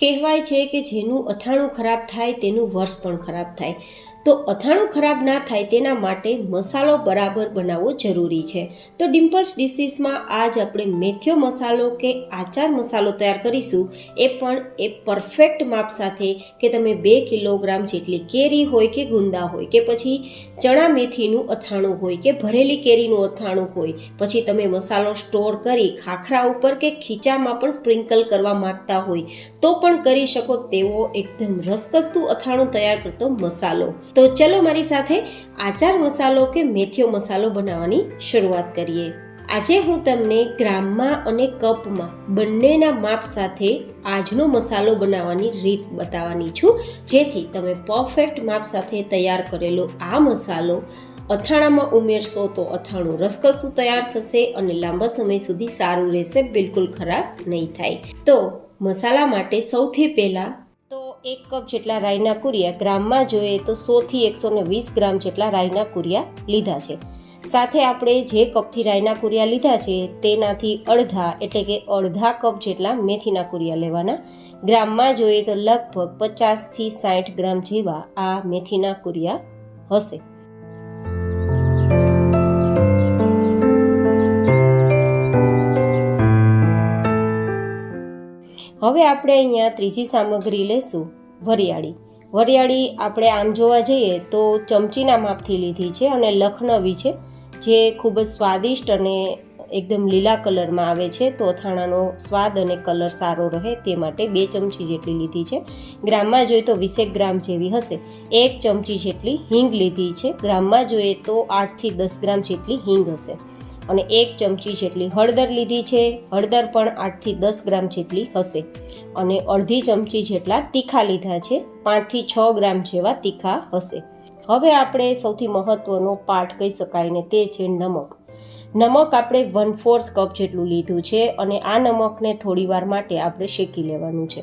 કહેવાય છે કે જેનું અથાણું ખરાબ થાય તેનું વર્ષ પણ ખરાબ થાય. તો અથાણું ખરાબ ના થાય તેના માટે મસાલો બરાબર બનાવવો જરૂરી છે. તો ડિમ્પલ્સ ડિશીસમાં આજ આપણે મેથીયો મસાલો કે આચાર મસાલો તૈયાર કરીશું. એ પણ એ પરફેક્ટ માપ સાથે કે તમે 2 કિલોગ્રામ જેટલી કેરી હોય કે ગુંદા હોય કે પછી ચણા મેથીનું અથાણું હોય કે ભરેલી કેરીનું અથાણું હોય, પછી તમે મસાલો સ્ટોર કરી ખાખરા ઉપર કે ખીચામાં પણ સ્પ્રિંકલ કરવા માંગતા હોય તો પણ કરી શકો તેવો એકદમ રસકસતું અથાણું તૈયાર કરતો મસાલો. તો ચલો મારી સાથે આચાર મસાલો કે મેથીયો મસાલો બનાવવાની શરૂઆત કરીએ. આજે હું તમને ગ્રામમાં અને કપમાં બંનેના માપ સાથે આજનો મસાલો બનાવવાની રીત બતાવવાની છું, જેથી તમે પરફેક્ટ માપ સાથે તૈયાર કરેલો આ મસાલો અથાણામાં ઉમેરશો તો અથાણું રસકસું તૈયાર થશે અને લાંબા સમય સુધી સારું રહેશે, બિલકુલ ખરાબ નહીં થાય. તો મસાલા માટે સૌથી પહેલાં તો 1 કપ જેટલા રાઈના કુરિયા, ગ્રામમાં જોઈએ તો 100 થી 120 ગ્રામ જેટલા રાઈના કુરિયા લીધા છે. સાથે આપણે જે કપથી રાઈના કુરિયા લીધા છે તેનાથી અડધા એટલે કે અડધા કપ જેટલા મેથીના કુરિયા લેવાના. ગ્રામમાં જોઈએ તો લગભગ 50 થી 60 ગ્રામ જેવા આ મેથીના કુરિયા હશે. હવે આપણે અહીંયા ત્રીજી સામગ્રી લેશું વરિયાળી. વરિયાળી આપણે આમ જોવા જઈએ તો ચમચીના માપથી લીધી છે અને લખનવી છે, જે ખૂબ જ સ્વાદિષ્ટ અને એકદમ લીલા કલરમાં આવે છે. તો અથાણાનો સ્વાદ અને કલર સારો રહે તે માટે 2 ચમચી જેટલી લીધી છે. ગ્રામમાં જોઈએ તો 20 ગ્રામ જેવી હશે. 1 ચમચી જેટલી હિંગ લીધી છે. ગ્રામમાં જોઈએ તો 8 થી 10 ગ્રામ જેટલી હિંગ હશે. અને 1 ચમચી જેટલી હળદર લીધી છે. હળદર પણ 8 થી 10 ગ્રામ જેટલી હશે. અને અડધી ચમચી જેટલા તીખા લીધા છે. 5 થી 6 ગ્રામ જેવા તીખા હશે. હવે આપણે સૌથી મહત્વનો પાર્ટ કહી શકાય ને તે છે નમક. નમક આપણે 1/4 કપ જેટલું લીધું છે અને આ નમકને થોડી વાર માટે આપણે શેકી લેવાનું છે.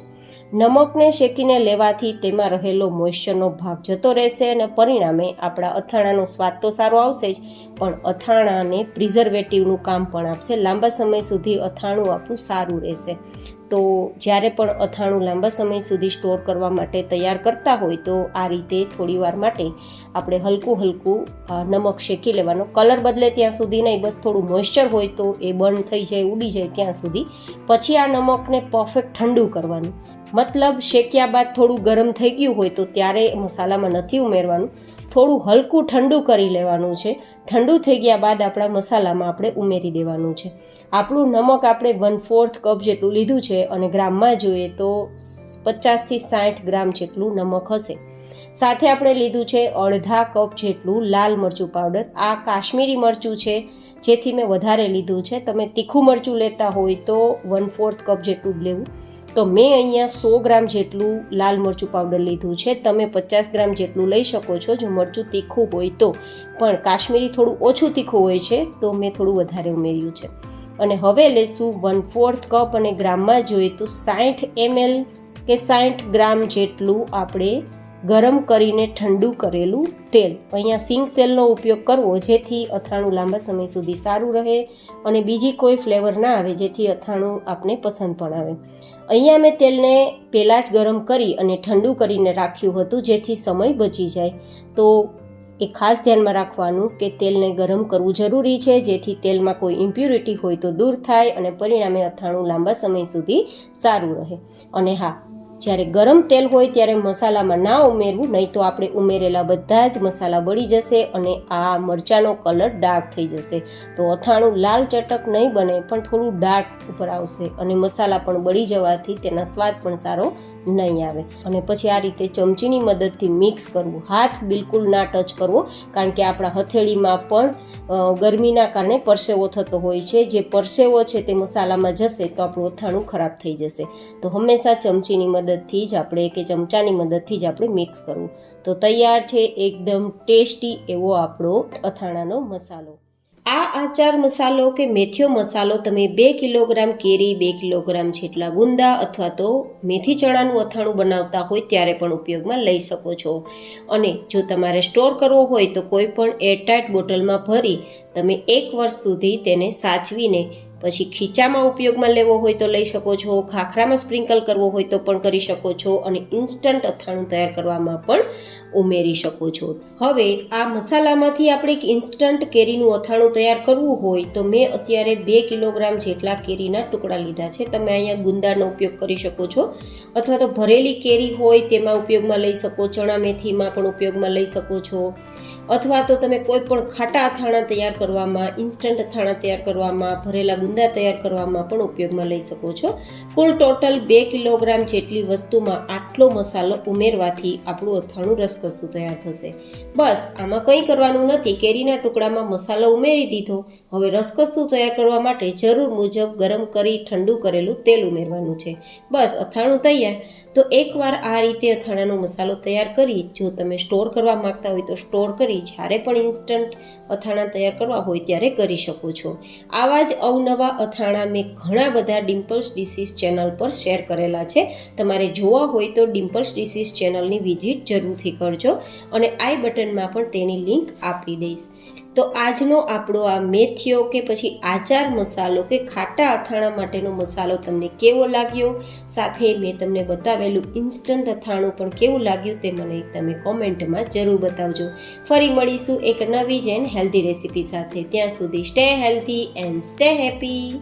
નમકને શેકીને લેવાથી તેમાં રહેલો મોઇશ્ચરનો ભાગ જતો રહેશે અને પરિણામે આપણા અથાણાનો સ્વાદ તો સારો આવશે જ, પણ અથાણાને પ્રિઝર્વેટિવનું કામ પણ આપશે. લાંબા સમય સુધી અથાણું આપણું સારું રહેશે. તો જ્યારે પણ અથાણું લાંબા સમય સુધી સ્ટોર કરવા માટે તૈયાર કરતા હોય તો આ રીતે થોડી વાર માટે આપણે હલકું હલકું નમક શેકી લેવાનો. કલર બદલે ત્યાં સુધી નહીં, બસ થોડું મોઇશ્ચર હોય તો એ બર્ન થઈ જાય, ઉડી જાય ત્યાં સુધી. પછી આ નમકને પરફેક્ટ ઠંડુ કરવાનું. મતલબ શેક્યા બાદ થોડું ગરમ થઈ ગયું હોય તો ત્યારે મસાલામાં નથી ઉમેરવાનું, થોડું હલકું ઠંડુ કરી લેવાનું છે. ઠંડુ થઈ ગયા બાદ આપણા મસાલામાં આપણે ઉમેરી દેવાનું છે. આપણું નમક આપણે 1/4 કપ જેટલું લીધું છે અને ગ્રામમાં જોઈએ તો 50 થી 60 ગ્રામ જેટલું નમક હશે. સાથે આપણે લીધું છે અડધા કપ જેટલું લાલ મરચું પાવડર. આ કાશ્મીરી મરચું છે, જેથી મેં વધારે લીધું છે. તમે તીખું મરચું લેતા હોય તો 1/4 કપ જેટલું લેવું. તો મેં અહીંયા 100 ગ્રામ જેટલું લાલ મરચું પાવડર લીધું છે. તમે 50 ગ્રામ જેટલું લઈ શકો છો જો મરચું તીખું હોય તો, પણ કાશ્મીરી થોડું ઓછું તીખું હોય છે તો મેં થોડું વધારે ઉમેર્યું છે. અને હવે લેશું 1/4 કપ અને ગ્રામમાં જોઈએ તો 60 ml કે 60 ગ્રામ જેટલું આપણે ગરમ કરીને ઠંડુ કરેલું તેલ. અહીંયા સિંગ તેલનો ઉપયોગ કરવો જેથી અથાણું લાંબા સમય સુધી સારું રહે અને બીજી કોઈ ફ્લેવર ના આવે, જેથી અથાણું આપને પસંદ પણ આવે. અહીંયા મેં તેલને પહેલાં જ ગરમ કરી અને ઠંડુ કરીને રાખ્યું હતું, જેથી સમય બચી જાય. તો એ ખાસ ધ્યાનમાં રાખવાનું કે તેલને ગરમ કરવું જરૂરી છે, જેથી તેલમાં કોઈ ઇમ્પ્યુરિટી હોય તો દૂર થાય અને પરિણામે અથાણું લાંબા સમય સુધી સારું રહે. અને હા, જ્યારે ગરમ તેલ હોય ત્યારે મસાલામાં ના ઉમેરવું, નહીં તો આપણે ઉમેરેલા બધા જ મસાલા બળી જશે અને આ મરચાંનો કલર ડાર્ક થઈ જશે. તો અથાણું લાલ ચટક નહીં બને, પણ થોડું ડાર્ક ઉપર આવશે અને મસાલા પણ બળી જવાથી તેના સ્વાદ પણ સારો નહીં આવે. અને પછી આ રીતે ચમચીની મદદથી મિક્સ કરવું. હાથ બિલકુલ ના ટચ કરવો, કારણ કે આપણા હથેળીમાં પણ ગરમીના કારણે પરસેવો થતો હોય છે. જે પરસેવો છે તે મસાલામાં જશે તો આપણું અથાણું ખરાબ થઈ જશે. તો હંમેશા ચમચીની મદદથી જ આપણે કે ચમચાની મદદથી જ આપણે મિક્સ કરવું. તો તૈયાર છે એકદમ ટેસ્ટી એવો આપણો અથાણાનો મસાલો. આ આચાર મસાલો કે મેથીયો મસાલો તમે 2 કિલોગ્રામ કેરી, 2 કિલોગ્રામ જેટલા ગુંદા અથવા તો મેથી ચણાનું અથાણું બનાવતા હોય ત્યારે પણ ઉપયોગમાં લઈ શકો છો. અને જો તમારે સ્ટોર કરવો હોય તો કોઈ પણ એરટાઇટ બોટલમાં ભરી તમે 1 વર્ષ સુધી તેને સાચવીને પછી ખીચામાં ઉપયોગમાં લેવો હોય તો લઈ શકો છો, ખાખરામાં સ્પ્રિંકલ કરવો હોય તો પણ કરી શકો છો, અને ઇન્સ્ટન્ટ અથાણું તૈયાર કરવામાં પણ ઉમેરી શકો છો. હવે આ મસાલામાંથી આપણે એક ઇન્સ્ટન્ટ કેરીનું અથાણું તૈયાર કરવું હોય તો મેં અત્યારે 2 કિલોગ્રામ જેટલા કેરીના ટુકડા લીધા છે. તમે અહીંયા ગુંદાનો ઉપયોગ કરી શકો છો, અથવા તો ભરેલી કેરી હોય તેમાં ઉપયોગમાં લઈ શકો, ચણા મેથીમાં પણ ઉપયોગમાં લઈ શકો છો, અથવા તો તમે કોઈ પણ ખાટા અથાણા તૈયાર કરવામાં, ઇન્સ્ટન્ટ અથાણા તૈયાર કરવામાં, ભરેલા ગુંદા તૈયાર કરવામાં પણ ઉપયોગમાં લઈ શકો છો. કુલ ટોટલ 2 કિલોગ્રામ જેટલી વસ્તુમાં આટલો મસાલો ઉમેરવાથી આપણું અથાણું રસકસું તૈયાર થશે. બસ આમાં કંઈ કરવાનું નથી, કેરીના ટુકડામાં મસાલો ઉમેરી દીધો. હવે રસકસું તૈયાર કરવા માટે જરૂર મુજબ ગરમ કરી ઠંડુ કરેલું તેલ ઉમેરવાનું છે. બસ અથાણું તૈયાર. તો એકવાર આ રીતે અથાણાનો મસાલો તૈયાર કરી જો તમે સ્ટોર કરવા માંગતા હોય તો સ્ટોર કરી જ્યારે પણ ઇન્સ્ટન્ટ અથાણા તૈયાર કરવા હોય ત્યારે કરી શકો છો. આવા જ અવનવા અથાણા મેં ઘણા બધા ડિમ્પલ્સ ડિશિસ ચેનલ પર શેર કરેલા છે. તમારે જોવા હોય તો ડિમ્પલ્સ ડિશિસ ચેનલની વિઝિટ જરૂરથી કરજો, અને આઈ બટનમાં પણ તેની લિંક આપી દઈશ. તો આજનો આપણો આ મેથીઓ કે પછી આચાર મસાલો કે ખાટા અથાણા માટેનો મસાલો તમને કેવો લાગ્યો, સાથે મેં તમને બતાવેલું ઇન્સ્ટન્ટ અથાણું પણ કેવું લાગ્યું તે મને તમે કોમેન્ટમાં જરૂર બતાવજો. ફરી મળીશું એક નવી જ એન્ડ હેલ્ધી રેસીપી સાથે. ત્યાં સુધી stay healthy and stay happy.